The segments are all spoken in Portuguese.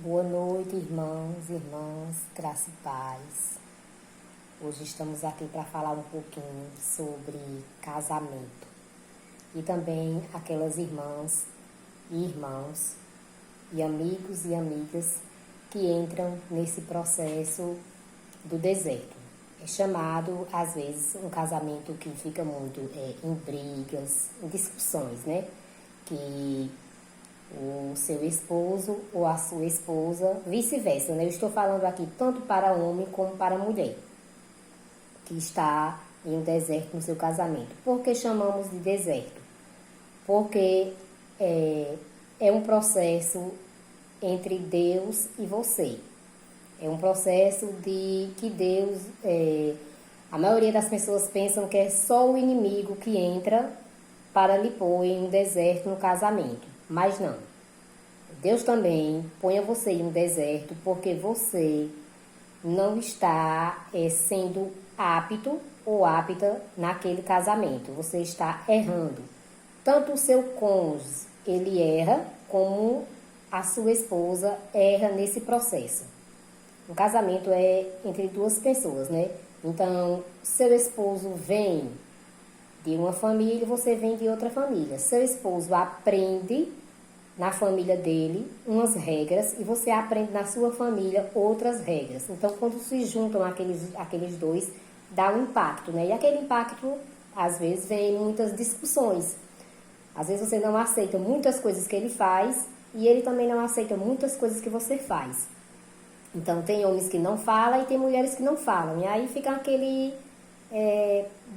Boa noite, irmãos e irmãs, graça e paz. Hoje estamos aqui para falar um pouquinho sobre casamento e também aquelas irmãs e irmãos e amigos e amigas que entram nesse processo do deserto. É chamado, às vezes, um casamento que fica muito em brigas, em discussões, né? Que o seu esposo ou a sua esposa, vice-versa, né? Eu estou falando aqui tanto para homem como para mulher, que está em um deserto no seu casamento. Por que chamamos de deserto? Porque é um processo entre Deus e você. É um processo de que Deus... a maioria das pessoas pensam que é só o inimigo que entra para lhe pôr em um deserto no casamento. Mas não. Deus também põe você em um deserto porque você não está sendo apto ou apta naquele casamento. Você está errando. Tanto o seu cônjuge, ele erra, como a sua esposa erra nesse processo. O casamento é entre duas pessoas, né? Então, seu esposo vem de uma família, você vem de outra família. Seu esposo aprende na família dele umas regras e você aprende na sua família outras regras. Então, quando se juntam aqueles dois, dá um impacto, né? E aquele impacto, às vezes, vem muitas discussões. Às vezes você não aceita muitas coisas que ele faz e ele também não aceita muitas coisas que você faz. Então, tem homens que não falam e tem mulheres que não falam. E aí fica aquele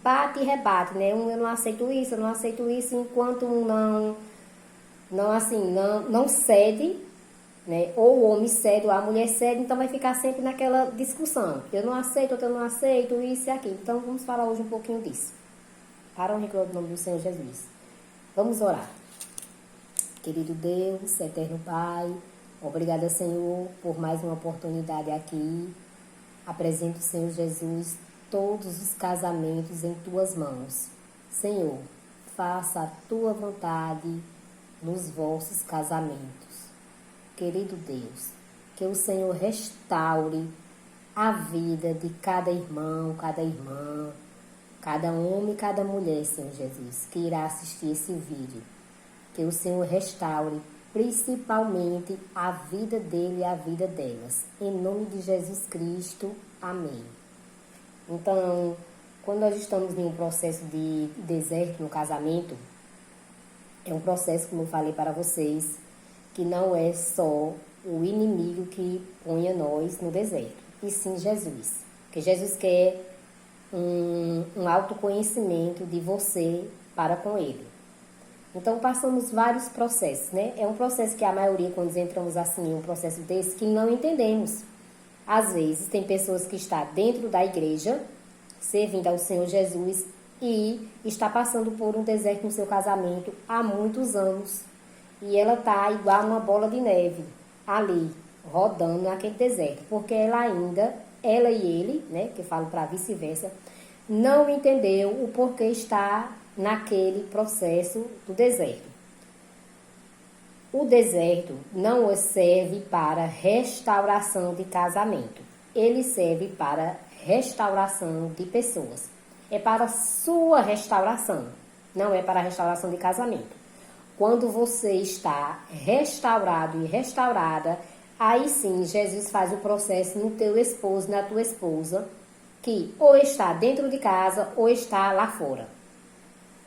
bate e rebate, né? Eu não aceito isso, eu não aceito isso, enquanto um não cede, né? Ou o homem cede ou a mulher cede, então vai ficar sempre naquela discussão. Eu não aceito, eu não aceito, isso e aquilo. Então, vamos falar hoje um pouquinho disso. Para a honra e glória do nome do Senhor Jesus. Vamos orar. Querido Deus, eterno Pai, obrigada, Senhor, por mais uma oportunidade aqui. Apresento, Senhor Jesus, todos os casamentos em Tuas mãos. Senhor, faça a Tua vontade nos vossos casamentos. Querido Deus, que o Senhor restaure a vida de cada irmão, cada irmã, cada homem e cada mulher, Senhor Jesus, que irá assistir esse vídeo. Que o Senhor restaure principalmente a vida dele e a vida delas. Em nome de Jesus Cristo. Amém. Então, quando nós estamos em um processo de deserto no casamento, é um processo, como eu falei para vocês, que não é só o inimigo que põe a nós no deserto, e sim Jesus. Porque Jesus quer um autoconhecimento de você para com ele. Então, passamos vários processos, né? É um processo que a maioria, quando entramos assim, um processo desse, que não entendemos. Às vezes, tem pessoas que estão dentro da igreja, servindo ao Senhor Jesus, e está passando por um deserto no seu casamento há muitos anos. E ela está igual uma bola de neve, ali, rodando naquele deserto. Porque ela e ele, né, que eu falo para vice-versa, não entendeu o porquê está naquele processo do deserto. O deserto não serve para restauração de casamento. Ele serve para restauração de pessoas. É para sua restauração, não é para a restauração de casamento. Quando você está restaurado e restaurada, aí sim Jesus faz o processo no teu esposo, na tua esposa, que ou está dentro de casa ou está lá fora.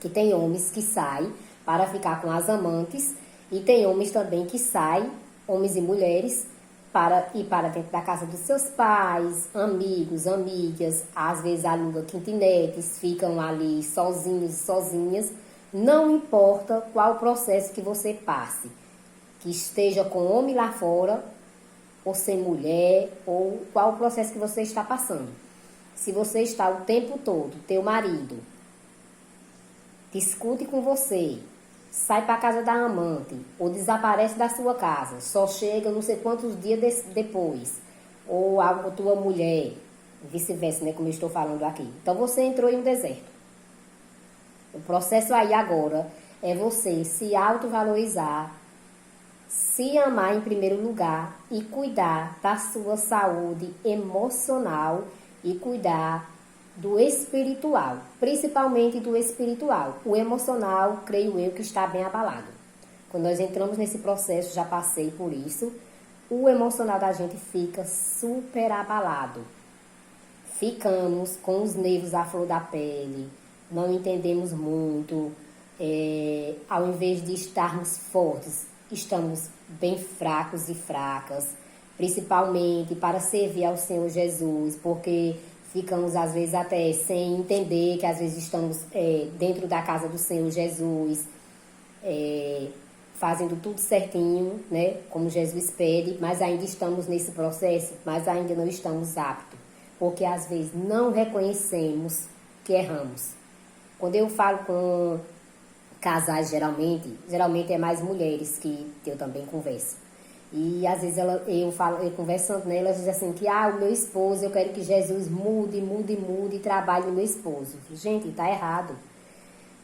Que tem homens que saem para ficar com as amantes e tem homens também que saem, homens e mulheres, para ir para dentro da casa dos seus pais, amigos, amigas, às vezes alugam kitnetes, ficam ali sozinhos e sozinhas. Não importa qual processo que você passe, que esteja com homem lá fora, ou ser mulher, ou qual processo que você está passando. Se você está o tempo todo, teu marido discute com você, sai para a casa da amante, ou desaparece da sua casa, só chega não sei quantos dias depois, ou a tua mulher, vice-versa, né, como eu estou falando aqui. Então você entrou em um deserto. O processo aí agora é você se autovalorizar, se amar em primeiro lugar e cuidar da sua saúde emocional e cuidar do espiritual, principalmente do espiritual. O emocional, creio eu, que está bem abalado. Quando nós entramos nesse processo, já passei por isso, o emocional da gente fica super abalado. Ficamos com os nervos à flor da pele, não entendemos muito, ao invés de estarmos fortes, estamos bem fracos e fracas, principalmente para servir ao Senhor Jesus, porque ficamos às vezes até sem entender que às vezes estamos dentro da casa do Senhor Jesus, fazendo tudo certinho, né, como Jesus pede, mas ainda estamos nesse processo, mas ainda não estamos aptos, porque às vezes não reconhecemos que erramos. Quando eu falo com casais, geralmente é mais mulheres que eu também converso. E às vezes eu conversando nela, ela diz assim que o meu esposo, eu quero que Jesus mude e trabalhe no meu esposo. Gente, tá errado.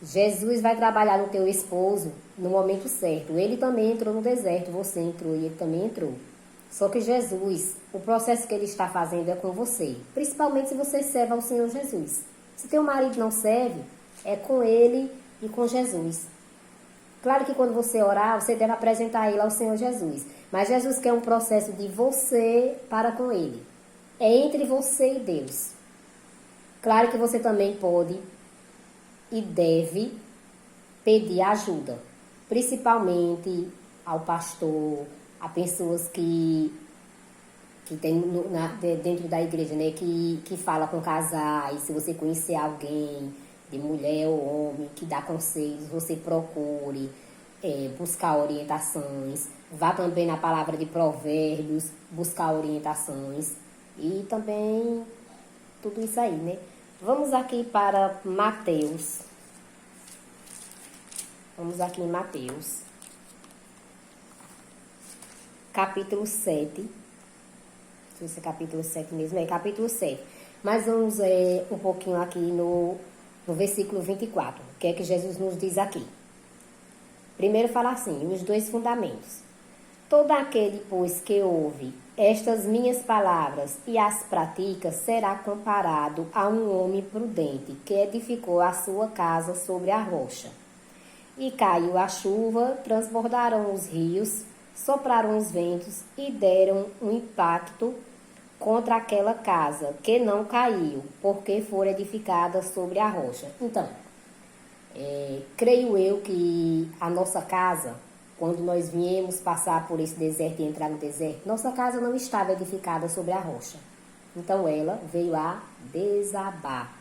Jesus vai trabalhar no teu esposo no momento certo. Ele também entrou no deserto, você entrou e ele também entrou. Só que Jesus, o processo que ele está fazendo é com você. Principalmente se você serve ao Senhor Jesus. Se teu marido não serve, é com ele e com Jesus. Claro que quando você orar, você deve apresentar ele ao Senhor Jesus. Mas Jesus quer um processo de você para com ele. É entre você e Deus. Claro que você também pode e deve pedir ajuda. Principalmente ao pastor, a pessoas que tem dentro da igreja, né? Que fala com casais. Se você conhecer alguém, de mulher ou homem, que dá conselhos, você procure buscar orientações. Vá também na palavra de Provérbios, buscar orientações. E também tudo isso aí, né? Vamos aqui para Mateus. Vamos aqui em Mateus. Capítulo 7. Se esse é capítulo 7 mesmo, é capítulo 7. Mas vamos um pouquinho aqui no versículo 24. O que é que Jesus nos diz aqui? Primeiro fala assim, os 2 fundamentos. Todo aquele, pois, que ouve estas minhas palavras e as pratica, será comparado a um homem prudente que edificou a sua casa sobre a rocha. E caiu a chuva, transbordaram os rios, sopraram os ventos e deram um impacto contra aquela casa, que não caiu, porque foi edificada sobre a rocha. Então, creio eu que a nossa casa, quando nós viemos passar por esse deserto e entrar no deserto, nossa casa não estava edificada sobre a rocha. Então ela veio a desabar.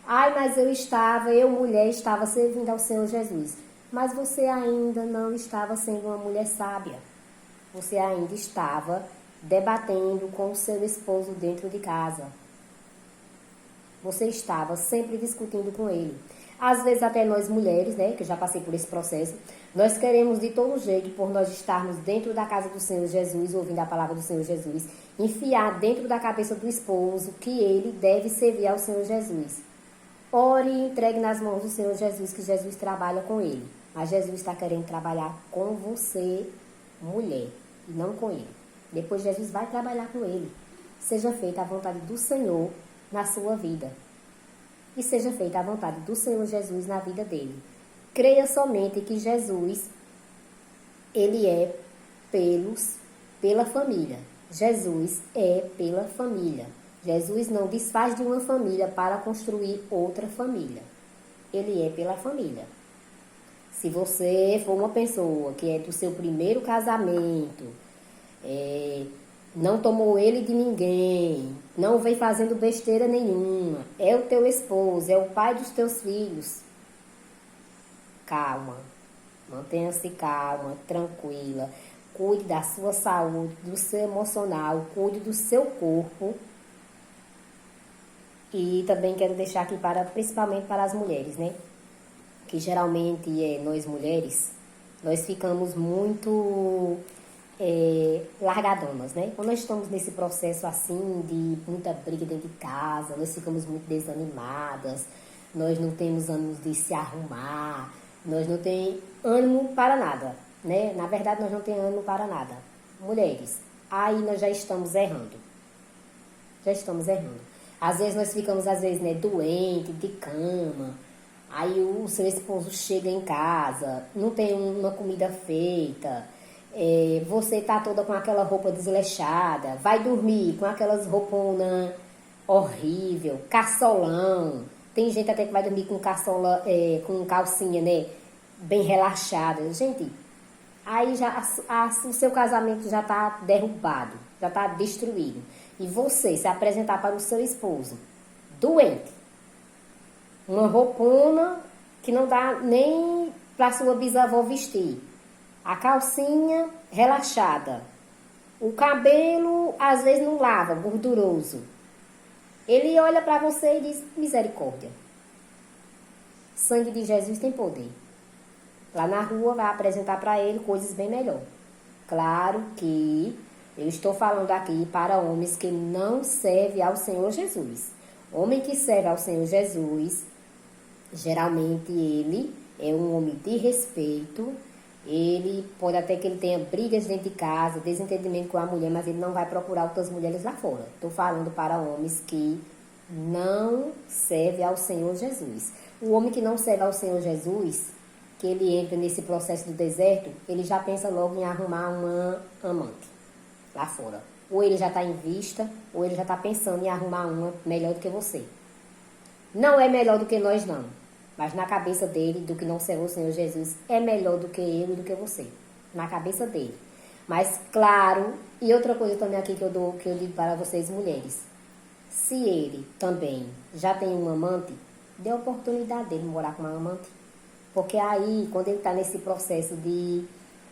Mas eu mulher, estava servindo ao Senhor Jesus. Mas você ainda não estava sendo uma mulher sábia. Você ainda estava debatendo com o seu esposo dentro de casa. Você estava sempre discutindo com ele. Às vezes até nós mulheres, né, que eu já passei por esse processo, nós queremos de todo jeito, por nós estarmos dentro da casa do Senhor Jesus, ouvindo a palavra do Senhor Jesus, enfiar dentro da cabeça do esposo que ele deve servir ao Senhor Jesus. Ore e entregue nas mãos do Senhor Jesus, que Jesus trabalha com ele. Mas Jesus está querendo trabalhar com você, mulher, e não com ele. Depois Jesus vai trabalhar com ele. Seja feita a vontade do Senhor na sua vida. E seja feita a vontade do Senhor Jesus na vida dele. Creia somente que Jesus, ele é pela família. Jesus é pela família. Jesus não desfaz de uma família para construir outra família. Ele é pela família. Se você for uma pessoa que é do seu primeiro casamento, não tomou ele de ninguém, não vem fazendo besteira nenhuma, é o teu esposo, é o pai dos teus filhos, calma, mantenha-se calma, tranquila, cuide da sua saúde, do seu emocional, cuide do seu corpo. E também quero deixar aqui principalmente para as mulheres, né? Que geralmente nós mulheres, nós ficamos muito largadonas, né? Quando nós estamos nesse processo assim de muita briga dentro de casa, nós ficamos muito desanimadas, nós não temos ânimo de se arrumar, nós não temos ânimo para nada. né? Na verdade, nós não temos ano para nada. Mulheres, aí nós já estamos errando. Já estamos errando. Às vezes nós ficamos, né, doente, de cama. Aí o seu esposo chega em casa, não tem uma comida feita. Você tá toda com aquela roupa desleixada. Vai dormir com aquelas rouponas horrível, caçolão. Tem gente até que vai dormir com caçola, com calcinha, né, bem relaxada. Gente, aí já o seu casamento já está derrubado, já está destruído. E você se apresentar para o seu esposo doente, uma roupona que não dá nem para sua bisavó vestir, a calcinha relaxada, o cabelo às vezes não lava, gorduroso. Ele olha para você e diz: misericórdia. Sangue de Jesus tem poder. Lá na rua vai apresentar para ele coisas bem melhor. Claro que eu estou falando aqui para homens que não servem ao Senhor Jesus. Homem que serve ao Senhor Jesus, geralmente ele é um homem de respeito. Ele pode até que ele tenha brigas dentro de casa, desentendimento com a mulher, mas ele não vai procurar outras mulheres lá fora. Estou falando para homens que não servem ao Senhor Jesus. O homem que não serve ao Senhor Jesus, que ele entra nesse processo do deserto, ele já pensa logo em arrumar uma amante lá fora. Ou ele já está em vista, ou ele já está pensando em arrumar uma melhor do que você. Não é melhor do que nós, não. Mas na cabeça dele, do que não serve o Senhor Jesus, é melhor do que eu e do que você. Na cabeça dele. Mas, claro, e outra coisa também aqui que eu digo para vocês, mulheres. Se ele também já tem uma amante, dê a oportunidade dele morar com uma amante. Porque aí, quando ele está nesse processo de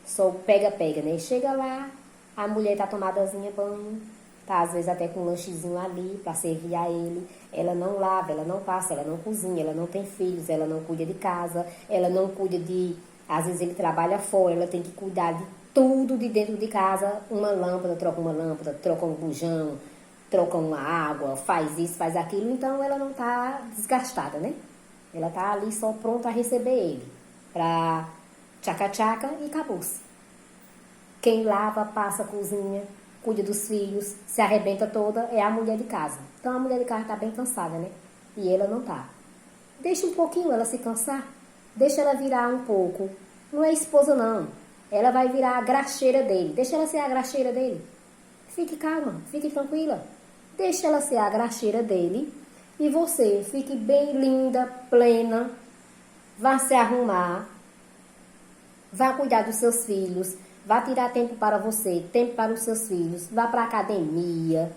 só pega-pega, né? Chega lá, a mulher tá tomadazinha banho, tá às vezes até com um lanchezinho ali para servir a ele. Ela não lava, ela não passa, ela não cozinha, ela não tem filhos, ela não cuida de casa, ela não cuida de... Às vezes ele trabalha fora, ela tem que cuidar de tudo de dentro de casa. Uma lâmpada, troca um bujão, troca uma água, faz isso, faz aquilo. Então ela não tá desgastada, né? Ela tá ali só pronta a receber ele. Pra tchaca-tchaca e acabou-se. Quem lava, passa, cozinha, cuida dos filhos, se arrebenta toda, é a mulher de casa. Então a mulher de casa tá bem cansada, né? E ela não tá. Deixa um pouquinho ela se cansar. Deixa ela virar um pouco. Não é esposa, não. Ela vai virar a graxeira dele. Deixa ela ser a graxeira dele. Fique calma, fique tranquila. Deixa ela ser a graxeira dele. E você fique bem linda, plena. Vá se arrumar. Vá cuidar dos seus filhos. Vá tirar tempo para você, tempo para os seus filhos. Vá para a academia.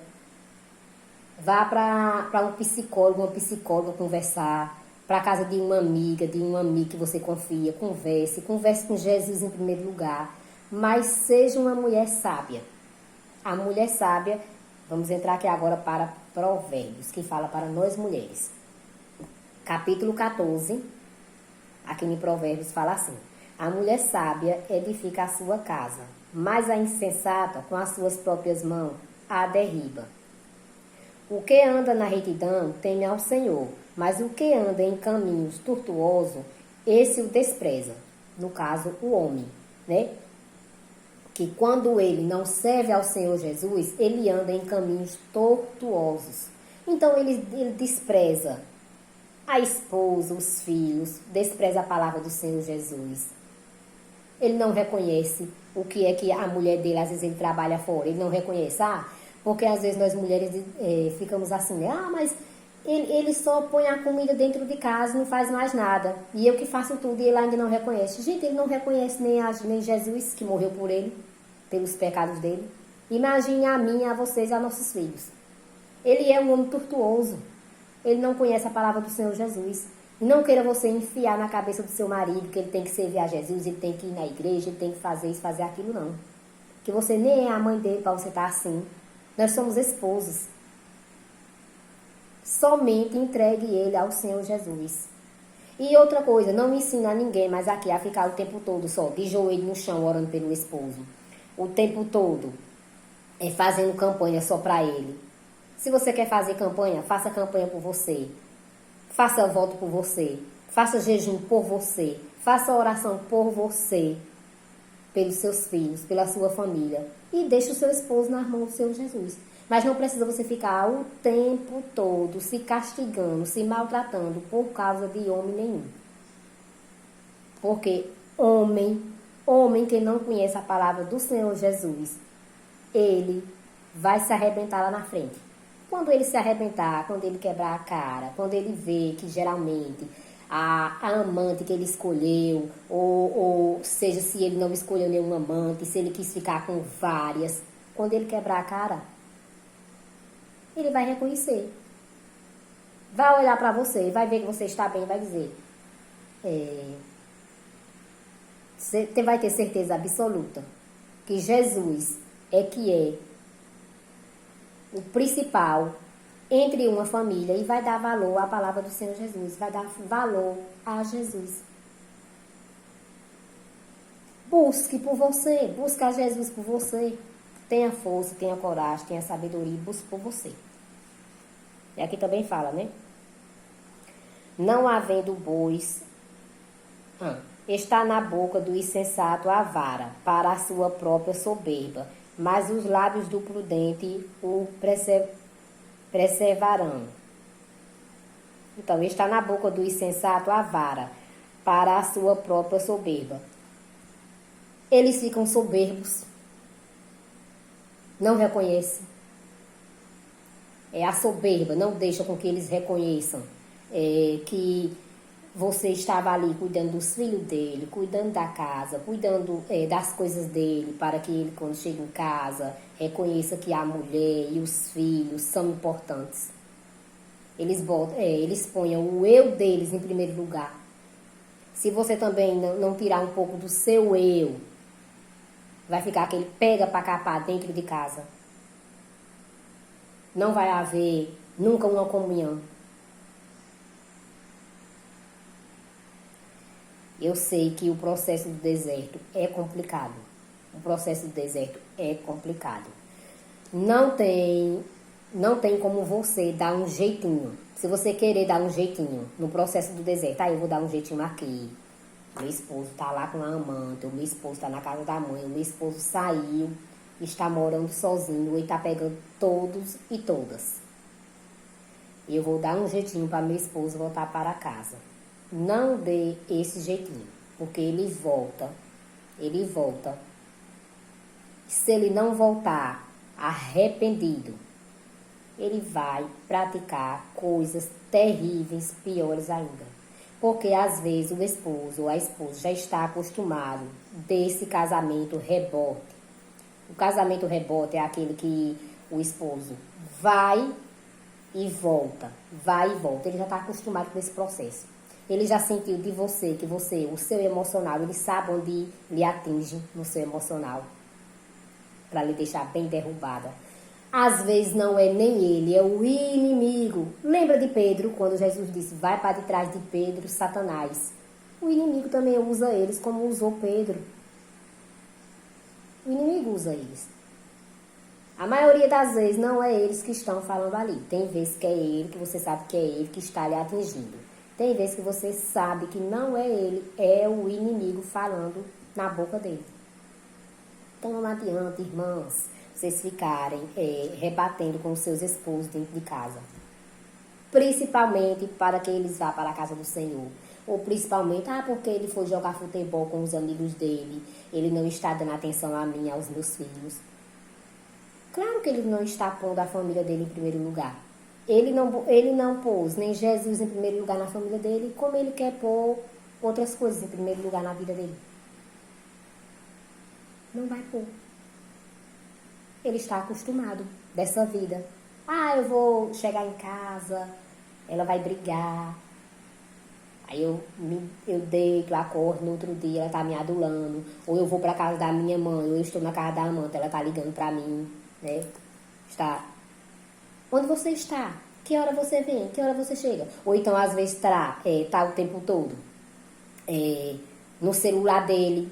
Vá para um psicólogo, uma psicóloga conversar. Para a casa de uma amiga, de um amigo que você confia. Converse com Jesus em primeiro lugar. Mas seja uma mulher sábia. A mulher sábia, vamos entrar aqui agora para Provérbios, que fala para nós mulheres. Capítulo 14, aqui em Provérbios fala assim: a mulher sábia edifica a sua casa, mas a insensata, com as suas próprias mãos, a derriba. O que anda na retidão teme ao Senhor, mas o que anda em caminhos tortuosos, esse o despreza. No caso, o homem, né? Que quando ele não serve ao Senhor Jesus, ele anda em caminhos tortuosos. Então ele despreza a esposa, os filhos, despreza a palavra do Senhor Jesus. Ele não reconhece o que é que a mulher dele, às vezes ele trabalha fora, ele não reconhece. Porque às vezes nós mulheres ficamos assim, né? Mas ele só põe a comida dentro de casa, não faz mais nada. E eu que faço tudo e ele ainda não reconhece. Gente, ele não reconhece nem Jesus, que morreu por ele, pelos pecados dele. Imagine a mim, a vocês e a nossos filhos. Ele é um homem tortuoso. Ele não conhece a palavra do Senhor Jesus. Não queira você enfiar na cabeça do seu marido que ele tem que servir a Jesus, ele tem que ir na igreja, ele tem que fazer isso, fazer aquilo, não. Que você nem é a mãe dele para você estar assim. Nós somos esposos. Somente entregue ele ao Senhor Jesus. E outra coisa, não ensina ninguém mais aqui a ficar o tempo todo só de joelho no chão orando pelo esposo. O tempo todo fazendo campanha só para ele. Se você quer fazer campanha, faça campanha por você. Faça voto por você. Faça jejum por você. Faça oração por você. pelos seus filhos, pela sua família. E deixe o seu esposo nas mãos do Senhor Jesus. Mas não precisa você ficar o tempo todo se castigando, se maltratando por causa de homem nenhum. Porque homem que não conhece a palavra do Senhor Jesus, ele vai se arrebentar lá na frente. Quando ele se arrebentar, quando ele quebrar a cara, quando ele vê que geralmente a amante que ele escolheu, ou seja, se ele não escolheu nenhum amante, se ele quis ficar com várias, quando ele quebrar a cara, ele vai reconhecer. Vai olhar para você, vai ver que você está bem, vai dizer. Você vai ter certeza absoluta que Jesus que é o principal entre uma família e vai dar valor à palavra do Senhor Jesus, vai dar valor a Jesus. Busque por você, busque a Jesus por você. Tenha força, tenha coragem, tenha sabedoria e busque por você. E aqui também fala, né? Não havendo bois, está na boca do insensato a vara, para a sua própria soberba, mas os lábios do prudente o preservarão. Então, está na boca do insensato a vara, para a sua própria soberba. Eles ficam soberbos, não reconhecem. A soberba não deixa com que eles reconheçam que você estava ali cuidando dos filhos dele, cuidando da casa, cuidando das coisas dele, para que ele, quando chega em casa, reconheça que a mulher e os filhos são importantes. Eles ponham o eu deles em primeiro lugar. Se você também não tirar um pouco do seu eu, vai ficar aquele pega para capar dentro de casa. Não vai haver nunca uma comunhão. Eu sei que o processo do deserto é complicado. O processo do deserto é complicado. Não tem como você dar um jeitinho. Se você querer dar um jeitinho no processo do deserto, eu vou dar um jeitinho aqui. Meu esposo tá lá com a amante, o meu esposo tá na casa da mãe, o meu esposo saiu, está morando sozinho e tá pegando todos e todas. E eu vou dar um jeitinho para meu esposo voltar para casa. Não dê esse jeitinho, porque ele volta. Se ele não voltar arrependido, ele vai praticar coisas terríveis, piores ainda. Porque às vezes o esposo ou a esposa já está acostumado desse casamento rebote. O casamento rebote é aquele que o esposo vai e volta. Ele já está acostumado com esse processo. Ele já sentiu de você, que você, o seu emocional, ele sabe onde lhe atinge no seu emocional. Para lhe deixar bem derrubada. Às vezes não é nem ele, é o inimigo. Lembra de Pedro, quando Jesus disse, vai para detrás de Pedro, Satanás. O inimigo também usa eles como usou Pedro. O inimigo usa eles. A maioria das vezes não é eles que estão falando ali. Tem vezes que é ele, que você sabe que é ele que está lhe atingindo. Tem vezes que você sabe que não é ele, é o inimigo falando na boca dele. Então não adianta, irmãs, vocês ficarem rebatendo com os seus esposos dentro de casa. Principalmente para que eles vá para a casa do Senhor. Ou principalmente, porque ele foi jogar futebol com os amigos dele, ele não está dando atenção a mim, aos meus filhos. Claro que ele não está pondo a família dele em primeiro lugar. Ele não pôs nem Jesus em primeiro lugar na família dele, como ele quer pôr outras coisas em primeiro lugar na vida dele. Não vai pôr. Ele está acostumado dessa vida. Eu vou chegar em casa, ela vai brigar. Aí eu deito, acordo, no outro dia ela tá me adulando. Ou eu vou para casa da minha mãe, ou eu estou na casa da amante, ela tá ligando para mim, né? Onde você está? Que hora você vem? Que hora você chega? Ou então, às vezes, tá o tempo todo no celular dele,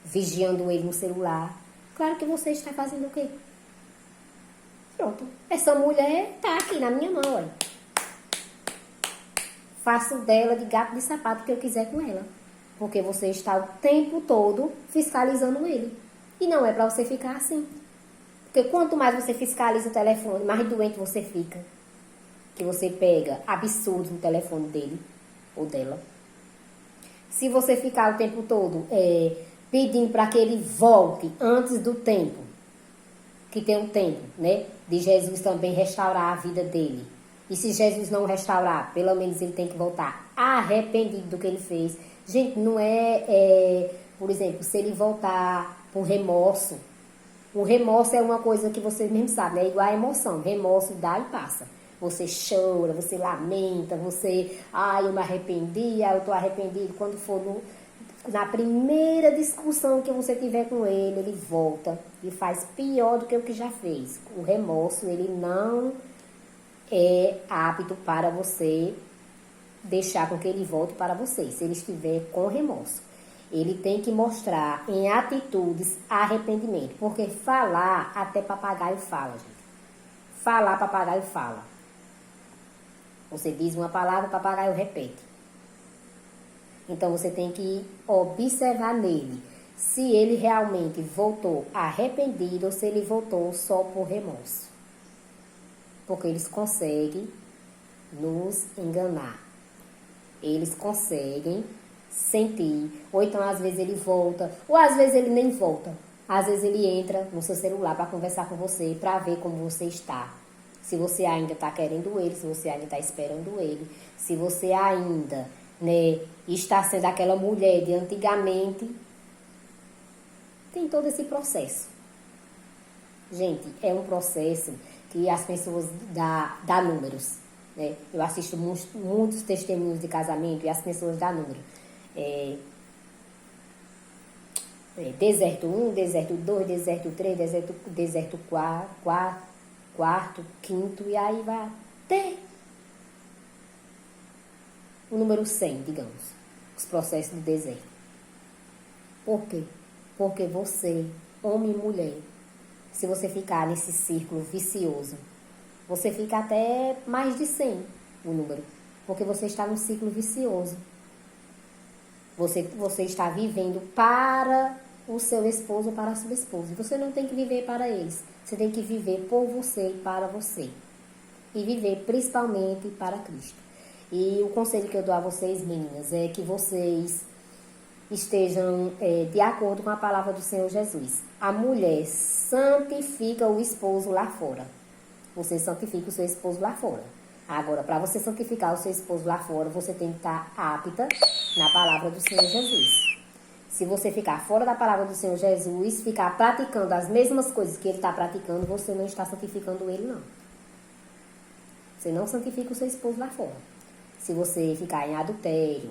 vigiando ele no celular. Claro que você está fazendo o quê? Pronto. Essa mulher tá aqui na minha mão, olha. Faço dela de gato de sapato que eu quiser com ela. Porque você está o tempo todo fiscalizando ele. E não é para você ficar assim. Porque quanto mais você fiscaliza o telefone, mais doente você fica. Que você pega absurdos no telefone dele ou dela. Se você ficar o tempo todo pedindo para que ele volte antes do tempo, que tem um tempo, né? De Jesus também restaurar a vida dele. E se Jesus não restaurar, pelo menos ele tem que voltar arrependido do que ele fez. Gente, não por exemplo, se ele voltar por remorso. O remorso é uma coisa que você mesmo sabe, né? É igual a emoção. Remorso dá e passa. Você chora, você lamenta, eu me arrependi, eu tô arrependido. Quando for na primeira discussão que você tiver com ele volta e faz pior do que o que já fez. O remorso, ele não é apto para você deixar com que ele volte para você, se ele estiver com remorso. Ele tem que mostrar em atitudes arrependimento, porque falar, até papagaio fala, gente. Falar, papagaio fala. Você diz uma palavra, o papagaio repete. Então você tem que observar nele se ele realmente voltou arrependido ou se ele voltou só por remorso. Porque eles conseguem nos enganar. Eles conseguem sentir, ou então às vezes ele volta, ou às vezes ele nem volta. Às vezes ele entra no seu celular para conversar com você, para ver como você está. Se você ainda está querendo ele, se você ainda está esperando ele, se você ainda, né, está sendo aquela mulher de antigamente. Tem todo esse processo. Gente, é um processo que as pessoas dá números. Né? Eu assisto muitos testemunhos de casamento e as pessoas dão número. Deserto 1, deserto 2, deserto 3, deserto 4, quinto, e aí vai até o número 100, digamos, os processos do deserto. Por quê? Porque você, homem e mulher, se você ficar nesse círculo vicioso, você fica até mais de 100 o número, porque você está num ciclo vicioso. Você está vivendo para o seu esposo ou para a sua esposa. E você não tem que viver para eles. Você tem que viver por você e para você. E viver principalmente para Cristo. E o conselho que eu dou a vocês, meninas, é que vocês estejam de acordo com a palavra do Senhor Jesus. A mulher santifica o esposo lá fora. Você santifica o seu esposo lá fora. Agora, para você santificar o seu esposo lá fora, você tem que estar apta na palavra do Senhor Jesus. Se você ficar fora da palavra do Senhor Jesus, ficar praticando as mesmas coisas que ele está praticando, você não está santificando ele, não. Você não santifica o seu esposo lá fora. Se você ficar em adultério,